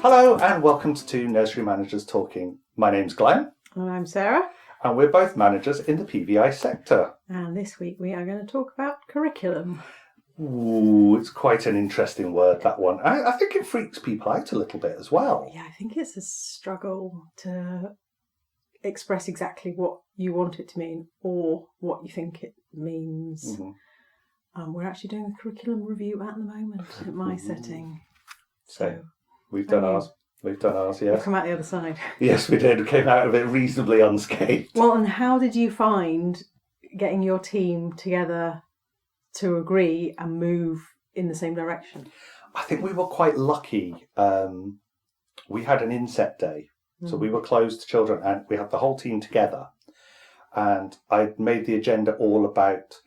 Hello and welcome to Nursery Managers Talking. My name's Glenn. And I'm Sarah. And we're both managers in the PVI sector. And this week we are going to talk about curriculum. Ooh, it's quite an interesting word, that one. I think it freaks people out a little bit as well. Yeah, I think it's a struggle to express exactly what you want it to mean or what you think it means. Mm-hmm. We're actually doing a curriculum review at the moment at my setting. So we've done ours. We've done ours, yes. We've come out the other side. Yes, we did. We came out of it reasonably unscathed. Well, and how did you find getting your team together to agree and move in the same direction? I think we were quite lucky. We had an inset day. So we were closed to children and we had the whole team together. And I made the agenda all about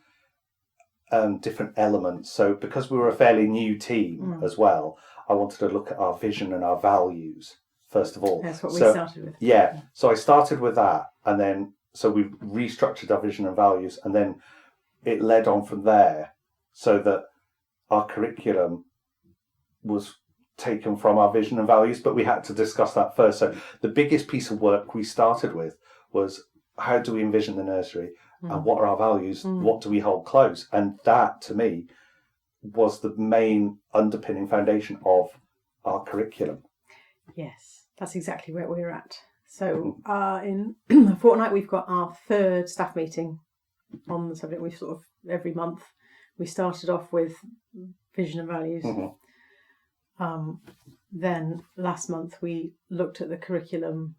different elements. So because we were a fairly new team as well, I wanted to look at our vision and our values, first of all. That's what we started with. Yeah. So I started with that. And then, so we restructured our vision and values. And then it led on from there so that our curriculum was taken from our vision and values, but we had to discuss that first. So the biggest piece of work we started with was how do we envision the nursery and what are our values? What do we hold close? And that, to me, was the main underpinning foundation of our curriculum. Yes, that's exactly where we're at. So in a fortnight, we've got our third staff meeting on the subject. We've sort of every month. We started off with vision and values. Then last month we looked at the curriculum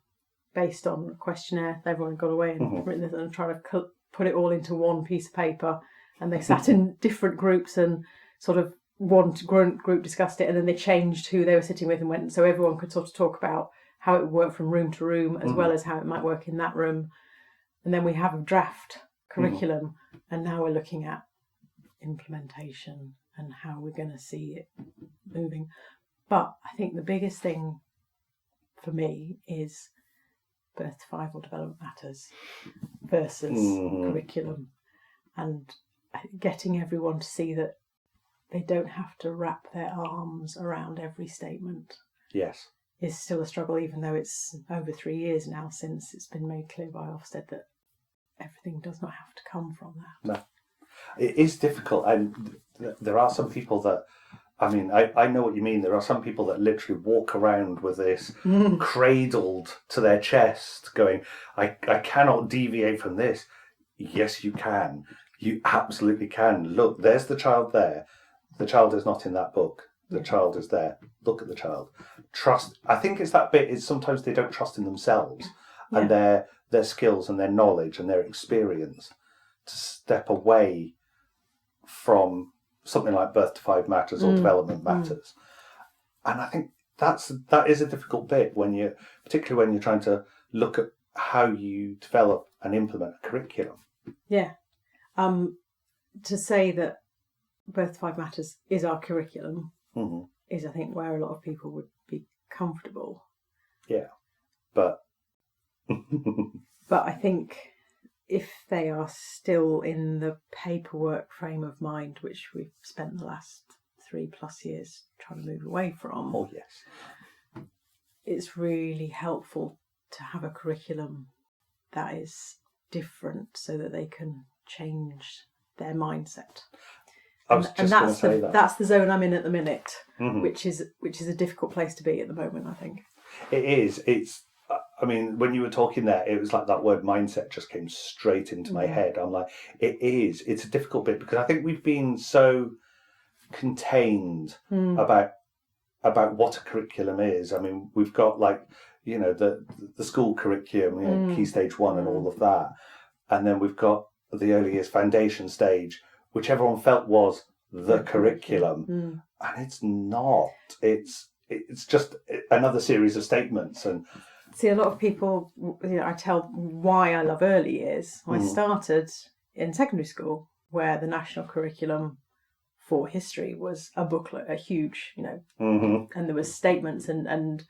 based on a questionnaire. Everyone got away and written it and tried to put it all into one piece of paper. And they sat in different groups and sort of one group discussed it, and then they changed who they were sitting with and went, so everyone could sort of talk about how it would work from room to room as well as how it might work in that room. And then we have a draft curriculum, and now we're looking at implementation and how we're going to see it moving. But I think the biggest thing for me is birth to 5 or development matters versus curriculum, and getting everyone to see that they don't have to wrap their arms around every statement. Yes. Is still a struggle, even though it's over 3 years now since it's been made clear by Ofsted that everything does not have to come from that. No. It is difficult, and there are some people that, I mean, I know what you mean. There are some people that literally walk around with this cradled to their chest going, I cannot deviate from this. Yes, you can. You absolutely can. Look, there's the child there. The child is not in that book. The child is there. Look at the child. Trust. I think it's that bit is sometimes they don't trust in themselves and their skills and their knowledge and their experience to step away from something like birth to 5 matters or development matters. And I think that is a difficult bit particularly when you're trying to look at how you develop and implement a curriculum. Yeah. To say that birth to 5 matters is our curriculum is, I think, where a lot of people would be comfortable. Yeah. But I think if they are still in the paperwork frame of mind, which we've spent the last 3+ years trying to move away from, oh yes, it's really helpful to have a curriculum that is different so that they can change their mindset. That's the zone I'm in at the minute, which is a difficult place to be at the moment, I think. It is. I mean, when you were talking there, it was like that word mindset just came straight into my head. I'm like, it's a difficult bit because I think we've been so contained about what a curriculum is. I mean, we've got the school curriculum, Key Stage 1 and all of that. And then we've got the early years foundation stage, which everyone felt was the curriculum. And it's not. It's just another series of statements. And see, a lot of people, I tell why I love early years. I started in secondary school where the national curriculum for history was a booklet, a huge, and there was statements and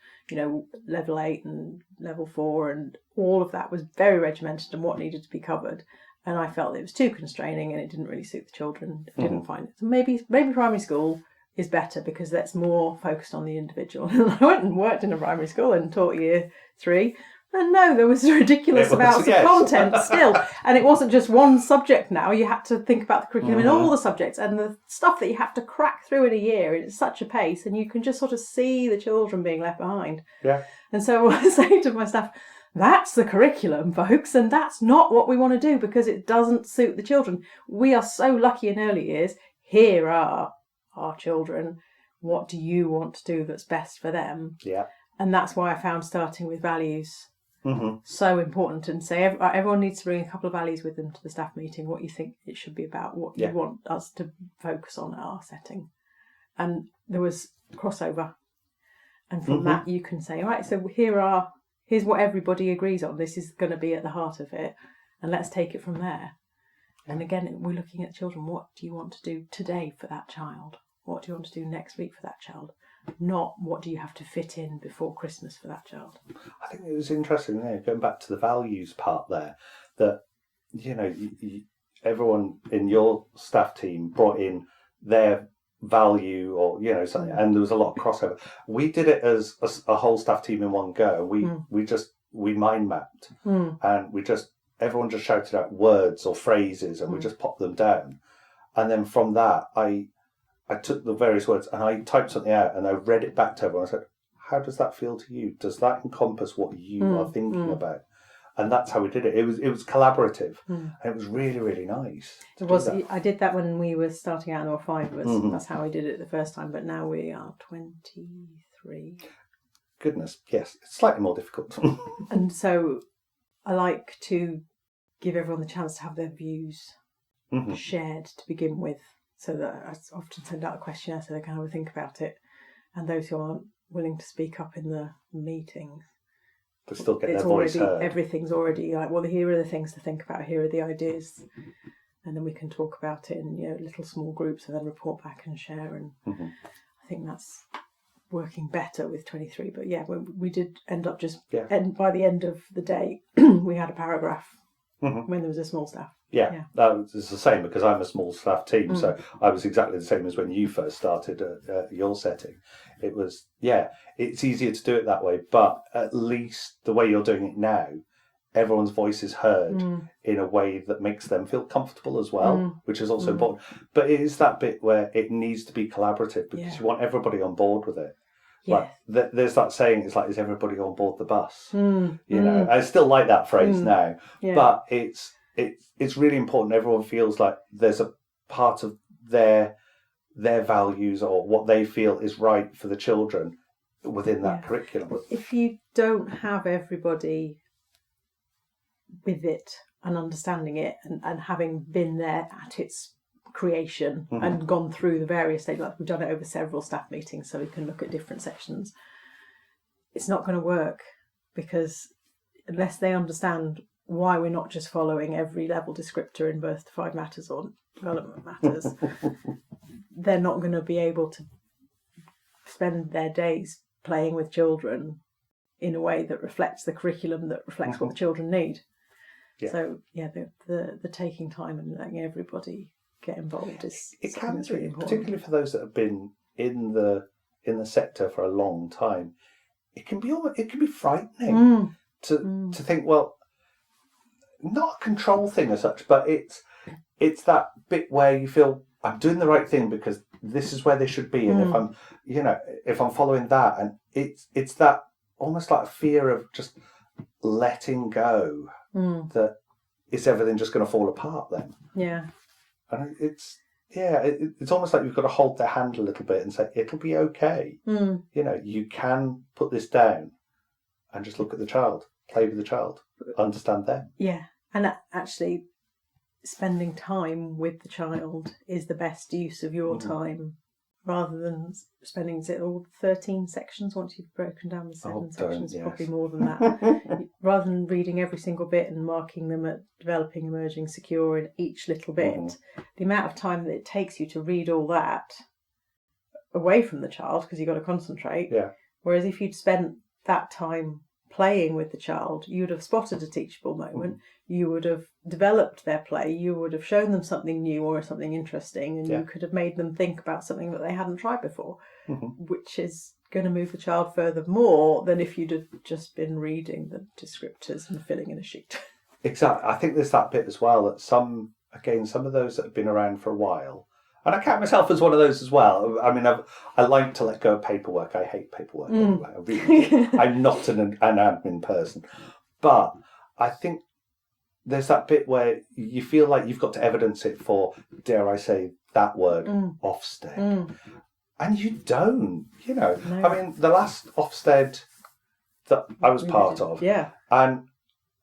level 8 and level 4 and all of that was very regimented and what needed to be covered. And I felt it was too constraining and it didn't really suit the children. I didn't find it. So maybe primary school is better because that's more focused on the individual. And I went and worked in a primary school and taught year 3. And no, there was ridiculous amounts of content still. And it wasn't just one subject now. You had to think about the curriculum in all the subjects and the stuff that you have to crack through in a year. It's such a pace. And you can just sort of see the children being left behind. Yeah. And so I say to my staff, that's the curriculum, folks. And that's not what we want to do because it doesn't suit the children. We are so lucky in early years. Here are our children. What do you want to do that's best for them? Yeah. And that's why I found starting with values so important, and say everyone needs to bring a couple of values with them to the staff meeting, what you think it should be about, what you want us to focus on at our setting. And there was crossover, and from that you can say, all right, so here's what everybody agrees on, this is going to be at the heart of it, and let's take it from there. And again, we're looking at children. What do you want to do today for that child? What do you want to do next week for that child? Not what do you have to fit in before Christmas for that child. I think it was interesting, going back to the values part there, that, everyone in your staff team brought in their value or, something, and there was a lot of crossover. We did it as a whole staff team in one go. We mind mapped and everyone just shouted out words or phrases and we just popped them down. And then from that, I took the various words and I typed something out and I read it back to everyone. I said, how does that feel to you? Does that encompass what you are thinking about? And that's how we did it. It was collaborative and it was really, really nice. I did that when we were starting out in our 5 of us. That's how I did it the first time, but now we are 23. Goodness, yes. It's slightly more difficult. And so I like to give everyone the chance to have their views shared to begin with. So that I often send out a questionnaire so they can have a think about it. And those who aren't willing to speak up in the meetings, to still get their voice heard. Everything's already like, well, here are the things to think about, here are the ideas. And then we can talk about it in little small groups and then report back and share. And I think that's working better with 23. But yeah, we did end up and by the end of the day, we had a paragraph when there was a small staff. Yeah, that was the same because I'm a small staff team, so I was exactly the same as when you first started at your setting. It was, it's easier to do it that way, but at least the way you're doing it now, everyone's voice is heard in a way that makes them feel comfortable as well, which is also important. But it is that bit where it needs to be collaborative because you want everybody on board with it. Yeah. Like, there's that saying, it's like, is everybody on board the bus? I still like that phrase now, but it's really important everyone feels like there's a part of their values or what they feel is right for the children within that curriculum. If you don't have everybody with it and understanding it and having been there at its creation and gone through the various stages, like we've done it over several staff meetings so we can look at different sections, it's not going to work because unless they understand why we're not just following every level descriptor in Birth to 5 Matters or Development Matters, they're not going to be able to spend their days playing with children in a way that reflects the curriculum, that reflects what the children need. Yeah. So, the taking time and letting everybody get involved is really important. Particularly for those that have been in the sector for a long time. It can be frightening to think, well, not a control thing as such, but it's that bit where you feel I'm doing the right thing because this is where they should be, and if I'm following that, and it's that almost like a fear of just letting go that is everything just going to fall apart then. Yeah, and it's almost like you've got to hold their hand a little bit and say it'll be okay. You can put this down and just look at the child, play with the child, understand them. Yeah, and actually spending time with the child is the best use of your time, rather than spending all 13 sections once you've broken down the 7 sections, probably more than that. Rather than reading every single bit and marking them at developing, emerging, secure in each little bit, the amount of time that it takes you to read all that away from the child because you've got to concentrate. Yeah. Whereas if you'd spent that time playing with the child, you would have spotted a teachable moment, you would have developed their play, you would have shown them something new or something interesting, and you could have made them think about something that they hadn't tried before, which is going to move the child further more than if you'd have just been reading the descriptors and filling in a sheet. Exactly. I think there's that bit as well, that some of those that have been around for a while, and I count myself as one of those as well. I mean, I like to let go of paperwork. I hate paperwork anyway. I really do. I'm not an admin person. But I think there's that bit where you feel like you've got to evidence it for, dare I say, that word, Ofsted. And you don't, No. I mean, the last Ofsted that I was part of, and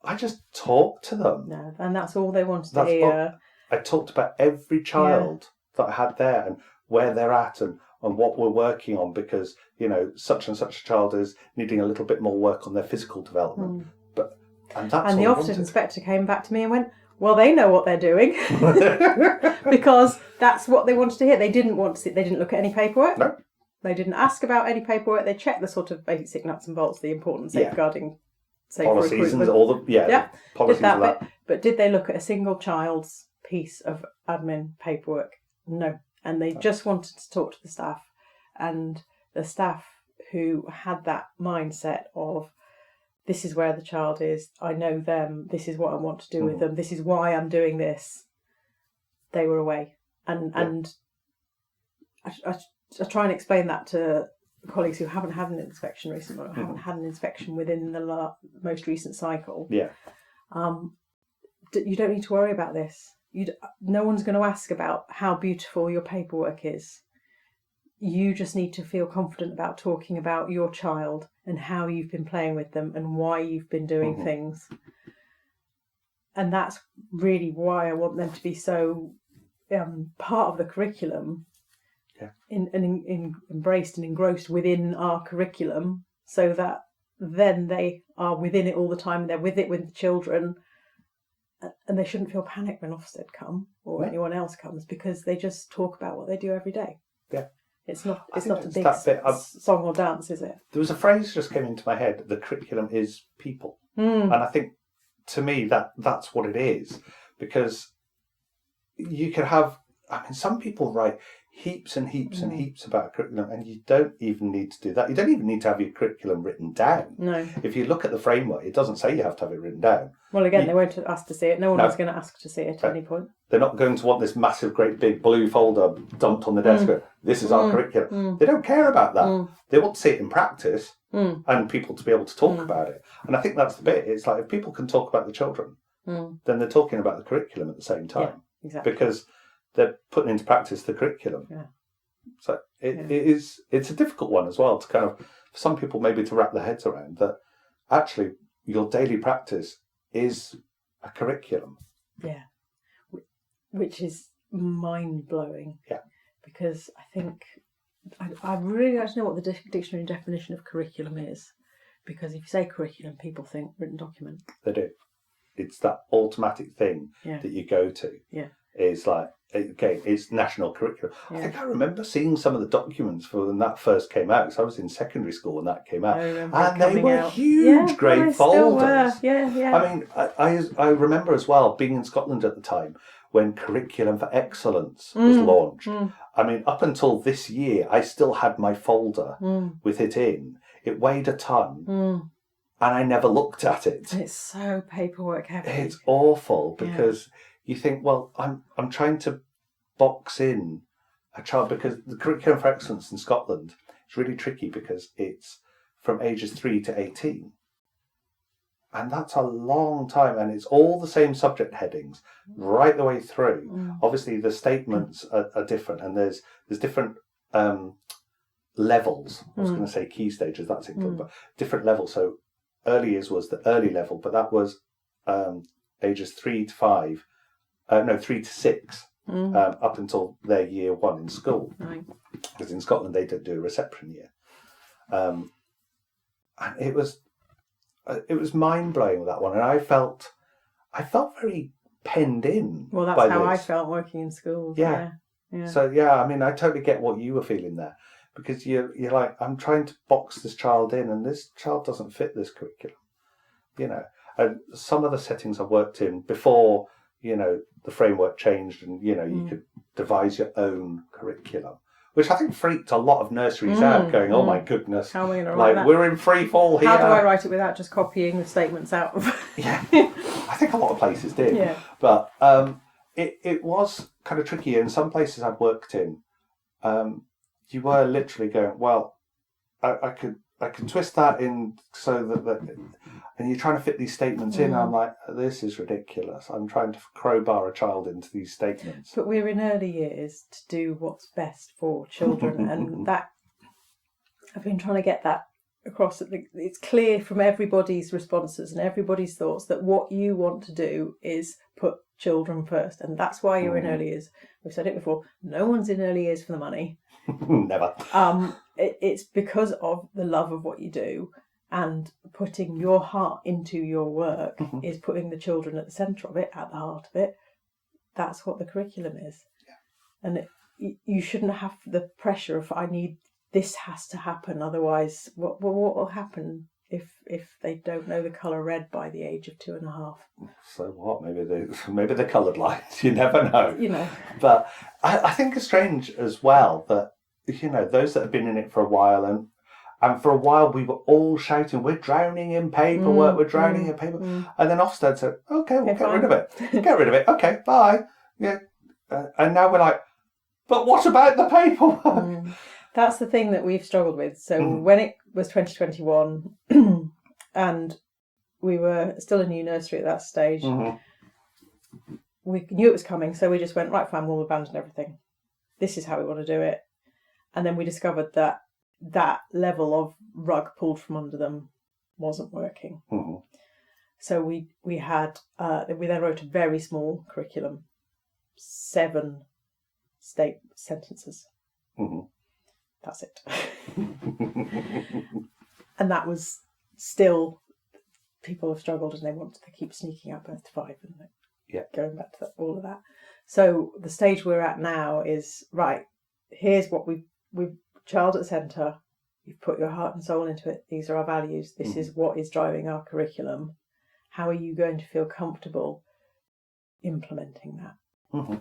I just talked to them. No, and that's all they wanted to hear. I talked about every child that I had there and where they're at and what we're working on, because, such and such a child is needing a little bit more work on their physical development. And the Ofsted inspector came back to me and went, well, they know what they're doing. Because that's what they wanted to hear. They didn't want to see, they didn't look at any paperwork. No. They didn't ask about any paperwork. They checked the sort of basic nuts and bolts, the important safeguarding, safe policies and all the policies did that of that. Bit. But did they look at a single child's piece of admin paperwork? No. And they just wanted to talk to the staff. And the staff who had that mindset of, this is where the child is, I know them, this is what I want to do with them, this is why I'm doing this, they were away. And I try and explain that to colleagues who haven't had an inspection recently, or haven't had an inspection within the most recent cycle. Yeah. You don't need to worry about this. No one's going to ask about how beautiful your paperwork is. You just need to feel confident about talking about your child and how you've been playing with them and why you've been doing things. And that's really why I want them to be so part of the curriculum, embraced and engrossed within our curriculum, so that then they are within it all the time. They're with it with the children, and they shouldn't feel panicked when Ofsted come or anyone else comes, because they just talk about what they do every day. Yeah. It's not a big song or dance, is it? There was a phrase just came into my head: the curriculum is people, and I think, to me, that's what it is, because you could have. I mean, some people write heaps and heaps and heaps about a curriculum, and you don't even need to do that. You don't even need to have your curriculum written down. No. If you look at the framework, it doesn't say you have to have it written down. Well, again, they won't ask to see it. No one was going to ask to see it at any point. They're not going to want this massive, great big blue folder dumped on the desk. This is our curriculum. They don't care about that. They want to see it in practice and people to be able to talk about it. And I think that's the bit. It's like, if people can talk about the children, then they're talking about the curriculum at the same time. Yeah, exactly. Because they're putting into practice the curriculum. Yeah. So it's a difficult one as well to kind of, for some people maybe to wrap their heads around, that actually your daily practice is a curriculum. Yeah. Which is mind-blowing. Yeah. Because I think, I really don't know what the dictionary definition of curriculum is. Because if you say curriculum, people think written document. They do. It's that automatic thing that you go to. Yeah. It's like, okay, it's national curriculum. Yeah. I think I remember seeing some of the documents for when that first came out, because I was in secondary school when that came out, and they were huge, grey folders. Yeah. I mean, I remember as well being in Scotland at the time when Curriculum for Excellence was launched. I mean, up until this year, I still had my folder with it in. It weighed a ton, and I never looked at it. It's so paperwork heavy. It's awful, because you think, well, I'm trying to box in a child, because the Curriculum for Excellence in Scotland is really tricky, because it's from ages 3 to 18. And that's a long time, and it's all the same subject headings right the way through. Obviously, the statements are different, and there's different levels. I was going to say key stages, that's included, but different levels. So early years was the early level, but that was ages 3 to 6, up until their year 1 in school. Right. Because in Scotland they don't do a reception year. And it was mind blowing with that one, and I felt very penned in. Well, that's how I felt working in schools. Yeah. So I mean, I totally get what you were feeling there, because you're like, I'm trying to box this child in, and this child doesn't fit this curriculum. And some of the settings I worked in before, the framework changed, and you could devise your own curriculum, which I think freaked a lot of nurseries out, going, "Oh my goodness, how am I going to write that? We're in free fall here. How do I write it without just copying the statements out of?" Yeah, I think a lot of places did. Yeah. But it was kind of tricky. In some places I've worked in, you were literally going, well, I could twist that in so that and you're trying to fit these statements in. I'm like, this is ridiculous. I'm trying to crowbar a child into these statements. But we're in early years to do what's best for children, and that I've been trying to get that across. It's clear from everybody's responses and everybody's thoughts that what you want to do is put children first, and that's why you're in early years. We've said it before. No one's in early years for the money. Never. It's because of the love of what you do, and putting your heart into your work is putting the children at the centre of it, at the heart of it. That's what the curriculum is. Yeah. And you shouldn't have the pressure of, this has to happen, otherwise what will happen if they don't know the colour red by the age of 2.5? So what? Maybe they're colourblind. You never know. But I think it's strange as well that those that have been in it for a while, and for a while we were all shouting, "We're drowning in paperwork. We're drowning in paper." And then Ofsted said, "Okay, we'll get rid of it. Get rid of it. Okay, bye." Yeah. And now we're like, "But what about the paperwork?" That's the thing that we've struggled with. So when it was 2021 and we were still a new nursery at that stage, we knew it was coming, so we just went, right, fine, we'll abandon everything. This is how we want to do it. And then we discovered that level of rug pulled from under them wasn't working. So we then wrote a very small curriculum, 7 state sentences. That's it. And that was still, people have struggled and they wanted to keep sneaking out birth to 5 and going back to all of that. So the stage we're at now is, right, here's what we've child at the centre, you've put your heart and soul into it, these are our values, this is what is driving our curriculum. How are you going to feel comfortable implementing that?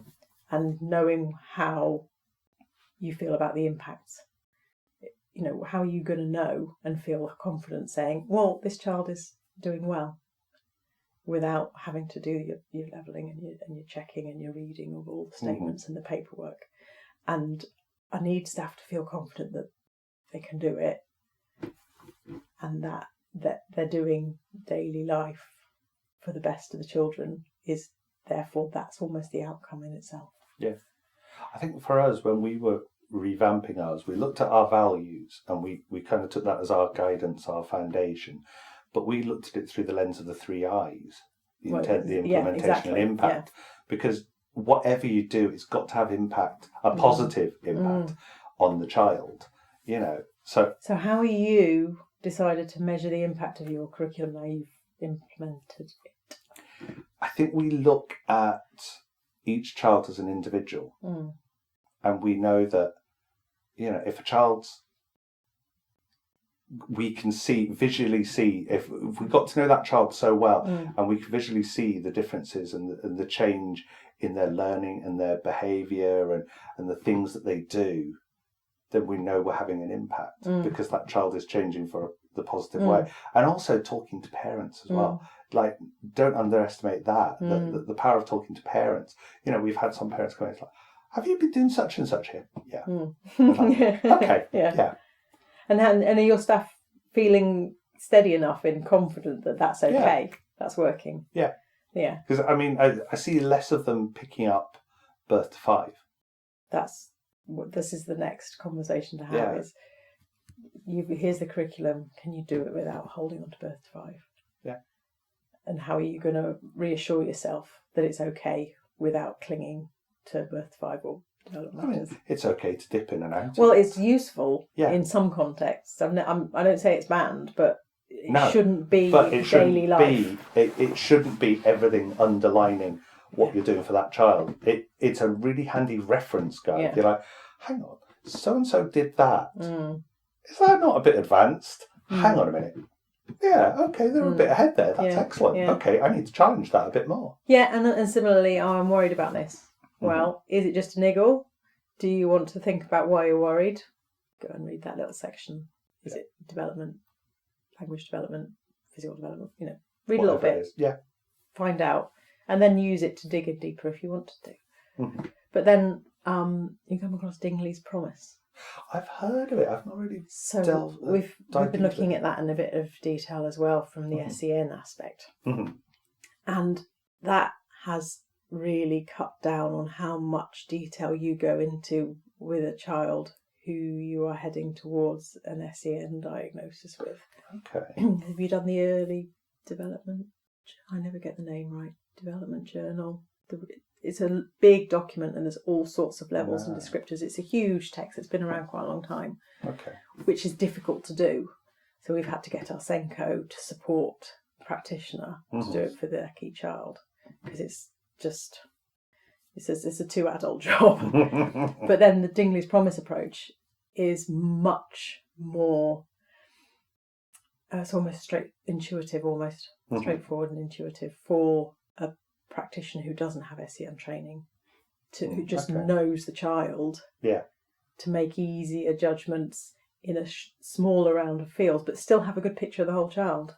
And knowing how you feel about the impacts. How are you going to know and feel confident saying, well, this child is doing well, without having to do your levelling and your checking and your reading of all the statements and the paperwork. And I need staff to feel confident that they can do it, and that they're doing daily life for the best of the children is therefore that's almost the outcome in itself. Yeah. I think for us, when we were revamping ours, we looked at our values and we kind of took that as our guidance, our foundation, but we looked at it through the lens of the 3 I's, the intent, the implementation and impact, because whatever you do, it's got to have impact, a positive impact on the child, So how are you decided to measure the impact of your curriculum now you've implemented it? I think we look at each child as an individual. And we know that, if a child's, we can visually see, if we got to know that child so well, and we can visually see the differences and the change in their learning and their behaviour and the things that they do, then we know we're having an impact because that child is changing for the positive way. And also talking to parents as well. Like, don't underestimate that, the power of talking to parents. We've had some parents going, like, have you been doing such and such here? Yeah. Like, okay. Yeah. And are your staff feeling steady enough and confident that that's okay? That's working? Yeah. Yeah. Because, I see less of them picking up birth to 5. This is the next conversation to have is, here's the curriculum, can you do it without holding on to birth to 5? Yeah. And how are you going to reassure yourself that it's okay without clinging to birth to 5 or development matters? It's okay to dip in and out. Well, it's useful in some contexts. I don't say it's banned, but it shouldn't be daily life. It shouldn't be everything underlining what you're doing for that child. It's a really handy reference guide. You're like, hang on, so and so did that. Mm. Is that not a bit advanced? Hang on a minute. Yeah, okay, they're a bit ahead there. That's excellent. Yeah. Okay, I need to challenge that a bit more. Yeah, and similarly, I'm worried about this. Well, is it just a niggle? Do you want to think about why you're worried? Go and read that little section. Is it development, language development, physical development? Read a little bit. Yeah. Find out, and then use it to dig in deeper if you want to do. Mm-hmm. But then you come across Dingley's Promise. I've heard of it. I've not really. So we've been looking at that in a bit of detail as well from the SEN aspect, and that has really cut down on how much detail you go into with a child who you are heading towards an SEN diagnosis with. Okay. Have you done the early development? I never get the name right. Development journal. It's a big document and there's all sorts of levels and descriptors. It's a huge text. It's been around quite a long time. Okay. Which is difficult to do. So we've had to get our Senko to support the practitioner to do it for their key child because it's a 2-adult job. But then the Dingley's Promise approach is much more, it's almost straightforward and intuitive for a practitioner who doesn't have SEN training, who just knows the child, to make easier judgments in a smaller round of fields, but still have a good picture of the whole child.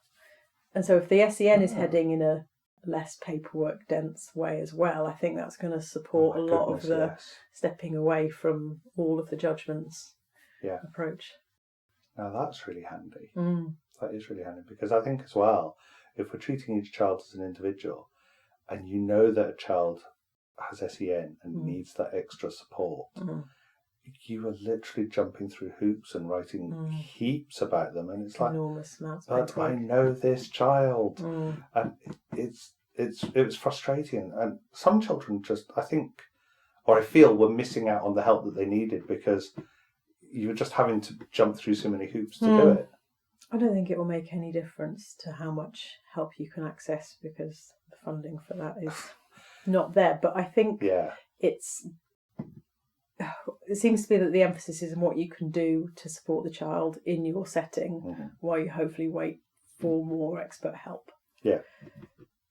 And so if the SEN is heading in a less paperwork dense way as well, I think that's going to support a lot of the stepping away from all of the judgments approach. Now that's really handy. That is really handy because I think as well, if we're treating each child as an individual and you know that a child has SEN and needs that extra support, you are literally jumping through hoops and writing heaps about them, and it's like enormous amounts. But I know this child, and it was frustrating. And some children I feel, were missing out on the help that they needed because you were just having to jump through so many hoops to do it. I don't think it will make any difference to how much help you can access because the funding for that is not there. But I think it seems to be that the emphasis is on what you can do to support the child in your setting while you hopefully wait for more expert help. Yeah.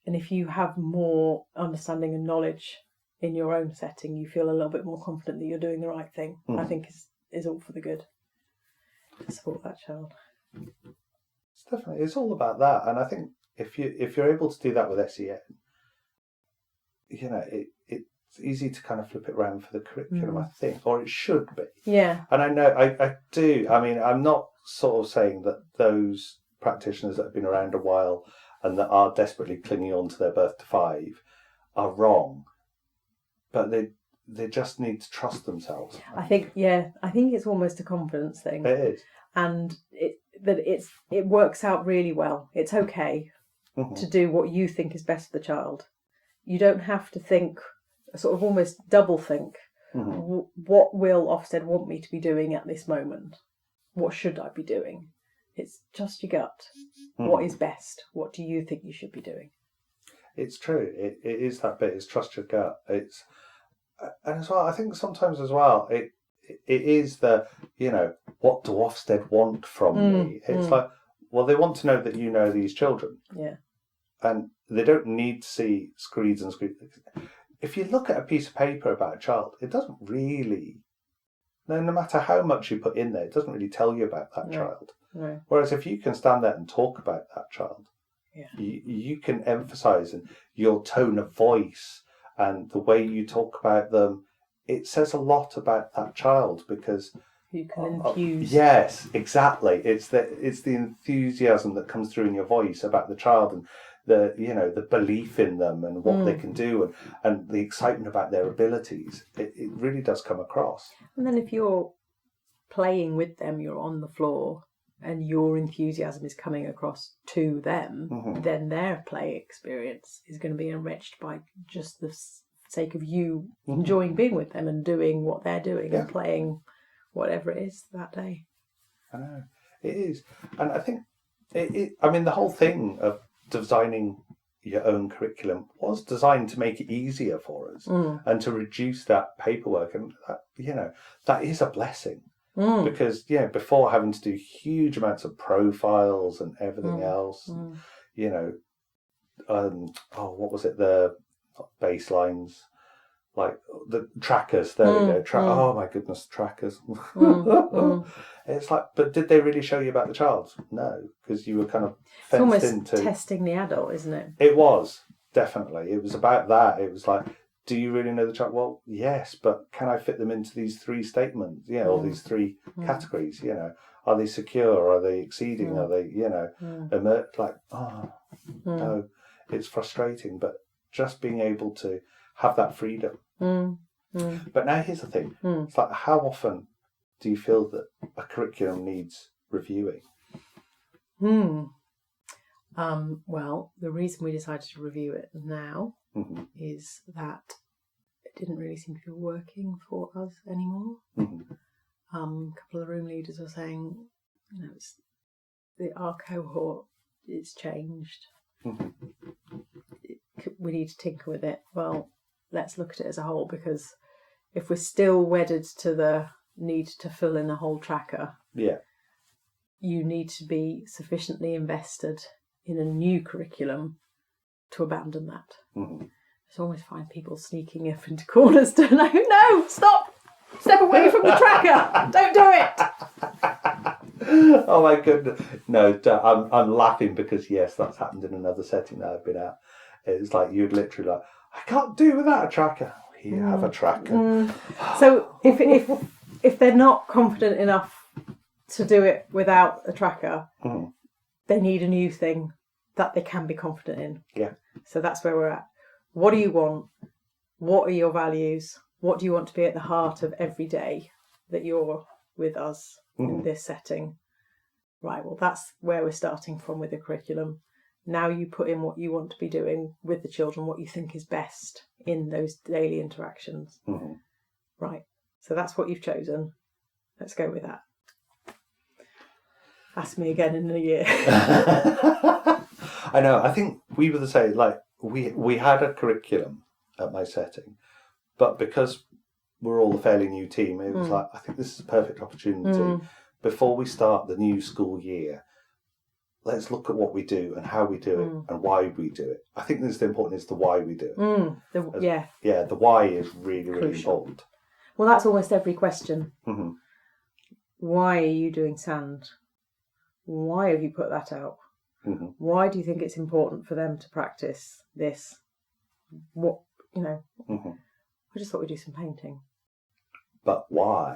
And if you have more understanding and knowledge in your own setting, you feel a little bit more confident that you're doing the right thing. I think is all for the good to support that child. It's all about that. And I think if you're able to do that with SEN, it's easy to kind of flip it around for the curriculum, I think, or it should be. Yeah. And I know I do. I mean, I'm not sort of saying that those practitioners that have been around a while and that are desperately clinging on to their birth to 5 are wrong, but they just need to trust themselves. I think it's almost a confidence thing. It is. And it works out really well. It's okay to do what you think is best for the child. You don't have to think, sort of almost double think, what will Ofsted want me to be doing at this moment? What should I be doing? It's just your gut. What is best? What do you think you should be doing? It's true. It is that bit. It's trust your gut. And as well, I think sometimes as well, it is what do Ofsted want from me? It's like, well, they want to know that you know these children. Yeah. And they don't need to see screeds and screeds. If you look at a piece of paper about a child, it doesn't really, no matter how much you put in there, it doesn't really tell you about that child. No. Whereas if you can stand there and talk about that child, you can emphasise your tone of voice and the way you talk about them. It says a lot about that child because you can infuse. Yes, exactly. It's the enthusiasm that comes through in your voice about the child and the belief in them and what they can do and the excitement about their abilities. It really does come across. And then if you're playing with them, you're on the floor and your enthusiasm is coming across to them, then their play experience is going to be enriched by just the sake of you enjoying being with them and doing what they're doing and playing whatever it is that day. I know. It is. And I think, the whole thing of designing, your own curriculum was designed to make it easier for us and to reduce that paperwork. And that, that is a blessing because before having to do huge amounts of profiles and everything else, what was it? The baselines, like the trackers. There we go. Oh my goodness, trackers. It's like, but did they really show you about the child? No, because you were kind of fenced it's almost into testing the adult, isn't it? It was definitely. It was about that. It was like, do you really know the child? Well, yes, but can I fit them into these 3 statements? Or these 3 categories. Are they secure? Are they exceeding? Are they no, it's frustrating. But just being able to have that freedom. But now here's the thing. It's like, how often do you feel that a curriculum needs reviewing? Well, the reason we decided to review it now is that it didn't really seem to be working for us anymore. A couple of the room leaders were saying, our cohort, it's changed. We need to tinker with it. Well, let's look at it as a whole, because if we're still wedded to the need to fill in a whole tracker, you need to be sufficiently invested in a new curriculum to abandon that. I always find people sneaking up into corners to no, stop, step away from the tracker, don't do it. Oh my goodness, no, I'm laughing because yes, that's happened in another setting that I've been at. It's like you'd literally like, I can't do without a tracker. You have a tracker. So if they're not confident enough to do it without a tracker, they need a new thing that they can be confident in. Yeah. So that's where we're at. What do you want? What are your values? What do you want to be at the heart of every day that you're with us in this setting? Right, well, that's where we're starting from with the curriculum. Now you put in what you want to be doing with the children, what you think is best in those daily interactions. Right, so that's what you've chosen. Let's go with that. Ask me again in a year. I know, I think we were the same. Like, we had a curriculum at my setting, but because we're all a fairly new team, it was like, I think this is a perfect opportunity. Before we start the new school year, let's look at what we do and how we do it and why we do it. I think the important is the why we do it. The why is really, really important. Well, that's almost every question. Why are you doing sand? Why have you put that out? Why do you think it's important for them to practice this? What, I just thought we'd do some painting. But why?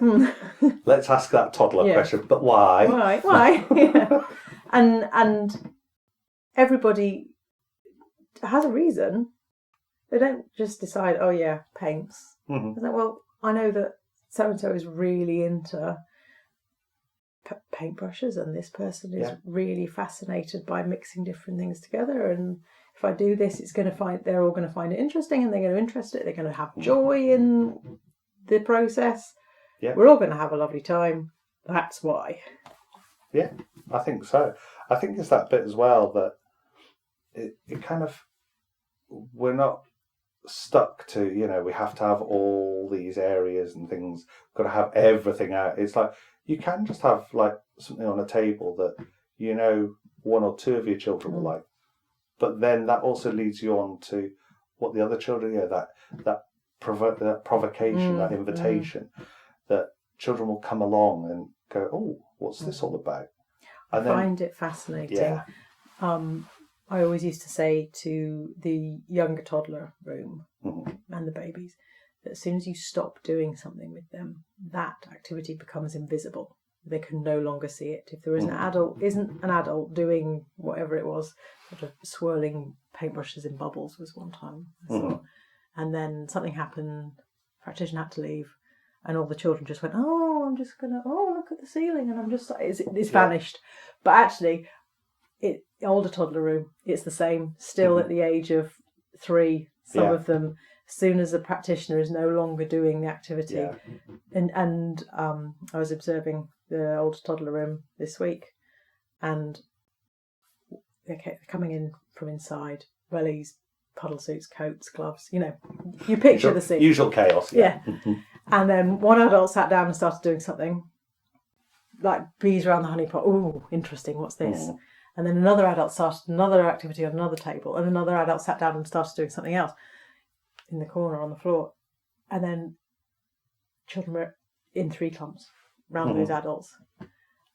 Let's ask that toddler question. But why? Why? Yeah. And everybody has a reason. They don't just decide, oh yeah, paints. It's like, well, I know that so-and-so is really into paintbrushes and this person is really fascinated by mixing different things together, and if I do this, they're all going to find it interesting, and they're going to interest it, they're going to have joy in the process. We're all going to have a lovely time. That's why. I think so. I think it's that bit as well that it kind of, we're not stuck to, we have to have all these areas and things, got to have everything out. It's like, you can just have like something on a table that one or two of your children will like, but then that also leads you on to what the other children, that provocation, that invitation, that children will come along and go, oh, what's this all about? And I find it fascinating. I always used to say to the younger toddler room and the babies that as soon as you stop doing something with them, that activity becomes invisible. They can no longer see it. If there is isn't an adult doing whatever it was, sort of swirling paintbrushes in bubbles was one time. And then something happened, practitioner had to leave, and all the children just went, oh, I'm just going to, look at the ceiling, and I'm just like, it's vanished. But actually, older toddler room, it's the same, still at the age of 3, some of them, as soon as the practitioner is no longer doing the activity. And I was observing the older toddler room this week, and they're coming in from inside, wellies, puddle suits, coats, gloves. You picture the scene. Usual chaos. Yeah. And then one adult sat down and started doing something, like bees around the honey pot. Ooh, interesting. What's this? And then another adult started another activity on another table, and another adult sat down and started doing something else in the corner on the floor. And then children were in 3 clumps around those adults.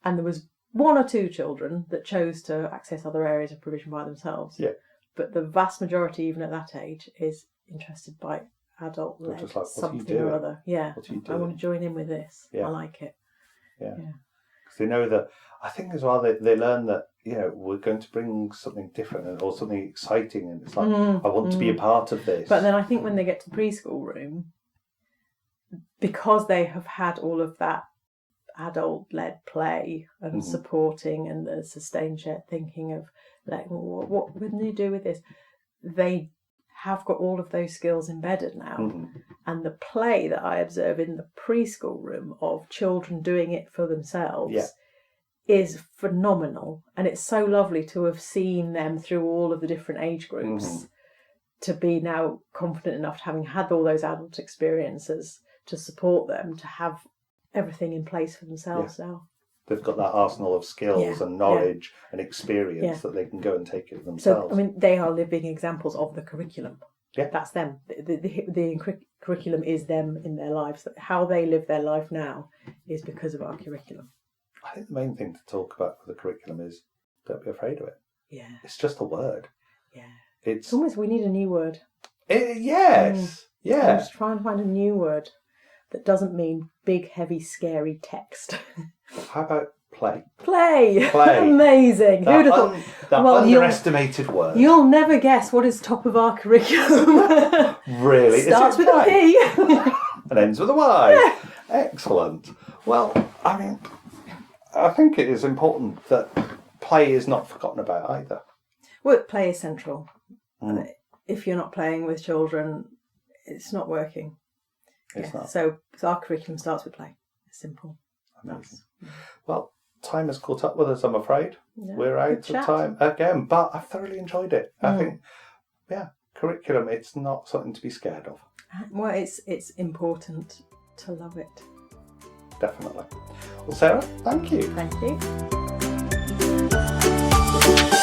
And there was 1 or 2 children that chose to access other areas of provision by themselves. Yeah. But the vast majority, even at that age, is interested by adult-led something or other. Yeah. I want to join in with this. I like it. Yeah. Because they know that, I think as well, they learn that, we're going to bring something different or something exciting. And it's like, I want to be a part of this. But then I think when they get to the preschool room, because they have had all of that adult-led play and supporting and the sustained shared thinking of, like, what can you do with this? They have got all of those skills embedded now. And the play that I observe in the preschool room of children doing it for themselves is phenomenal. And it's so lovely to have seen them through all of the different age groups to be now confident enough, having had all those adult experiences, to support them to have everything in place for themselves now. They've got that arsenal of skills and knowledge and experience that they can go and take it themselves. So, they are living examples of the curriculum. Yeah. That's them. The curriculum is them in their lives. How they live their life now is because of our curriculum. I think the main thing to talk about with the curriculum is don't be afraid of it. Yeah. It's just a word. Yeah. It's almost, we need a new word. Yes. Yeah. I'm just trying to find a new word that doesn't mean big, heavy, scary text. How about play? Play. Amazing. Who'd have thought? That underestimated word. You'll never guess what is top of our curriculum. Really? Starts with a P. And ends with a Y. Yeah. Excellent. Well, I think it is important that play is not forgotten about either. Well, play is central. If you're not playing with children, it's not working. It's not. So our curriculum starts with play. It's simple. Amazing. Well, time has caught up with us, I'm afraid. Yeah, we're out of time again, but I've thoroughly enjoyed it. I think, curriculum, it's not something to be scared of. Well, it's important to love it. Definitely. Well, Sarah, thank you. Thank you.